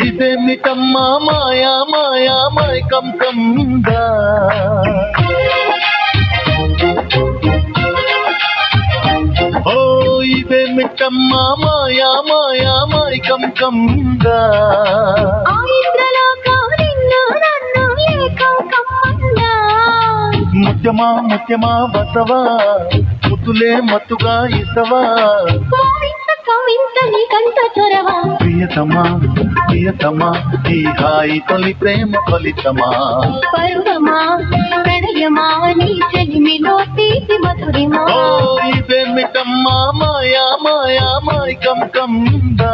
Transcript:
ఇదేమిటమ్మా మాయా మాయా మైకం కందా, ఓ ఇదేమిటమ్మా మాయా మాయా మైకం కందా, ముత్యమా ముత్యమా వసవా ముతులే మత్తుగా ఇసవా, ప్రియతమా ప్రియతమా ఈ హాయి తొలి ప్రేమ ఫలితమా, పరువమా ప్రణయమా నీ చెలిమిలో తీపి మధురిమా, ఓ ఇదేమిటమ్మా మాయా మాయా మైకం కందా.